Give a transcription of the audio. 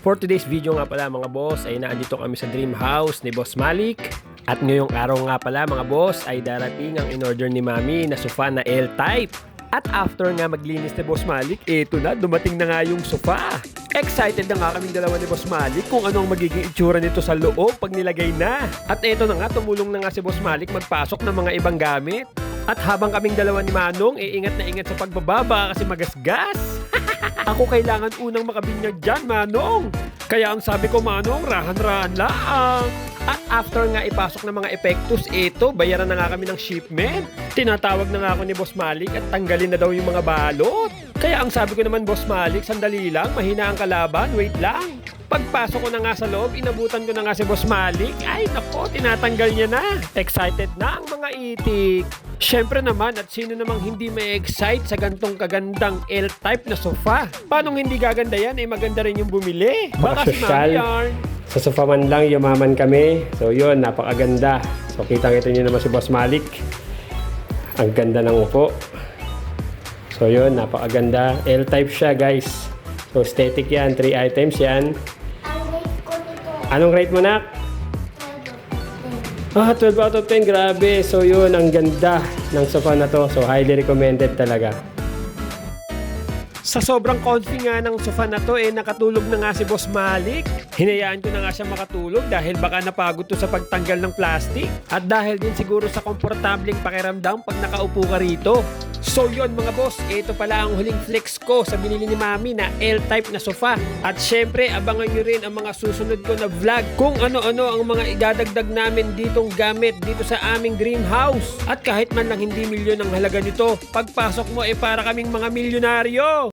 For today's video nga pala mga boss ay naandito kami sa dream house ni Boss Malik. At ngayong araw nga pala mga boss ay darating ang in-order ni Mami na sofa na L-type. At after nga maglinis ni Boss Malik, eto na, dumating na nga yung sofa. Excited na nga kaming dalawa ni Boss Malik kung ano ang magiging itsura nito sa loob pag nilagay na. At eto na nga, tumulong na nga si Boss Malik magpasok ng mga ibang gamit. At habang kaming dalawa ni Manong, ingat na ingat sa pagbababa kasi magasgas. Ako kailangan unang makabinyag dyan, Manong. Kaya ang sabi ko, Manong, rahan-rahan lang. At after nga ipasok ng mga epektos, eto, bayaran na nga kami ng shipment. Tinatawag na nga ako ni Boss Malik at tanggalin na daw yung mga balot. Kaya ang sabi ko naman, Boss Malik, sandali lang, mahina ang kalaban, wait lang. Pagpasok ko na nga sa loob, inabutan ko na nga si Boss Malik. Ay nako, tinatanggal niya na. Excited na ang mga itik. Syempre naman, at sino namang hindi may excite sa gantong kagandang L-type na sofa? Paano hindi gaganda yan? Eh maganda rin yung bumili. Baka si Mami yarn. Sa sofa man lang, yumaman kami. So yun, napakaganda. So kitang-kita nyo naman si Boss Malik. Ang ganda ng upo. So yun, napakaganda. L-type siya guys. So aesthetic yan, 3 items yan. Anong rate mo, Nak? 12 out of 10, grabe. So yun, ang ganda ng sofa na to. So highly recommended talaga. Sa sobrang comfy nga ng sofa na to, nakatulog na nga si Boss Malik. Hinayaan ko na nga siya makatulog dahil baka napagod to sa pagtanggal ng plastic. At dahil din siguro sa komportableng pakiramdam pag nakaupo ka rito. So yun mga boss, ito pala ang huling flex ko sa binili ni Mami na L-type na sofa. At syempre, abangan nyo rin ang mga susunod ko na vlog kung ano-ano ang mga idadagdag namin ditong gamit dito sa aming dream house. At kahit man lang hindi milyon ang halaga nito, pagpasok mo para kaming mga milyonaryo.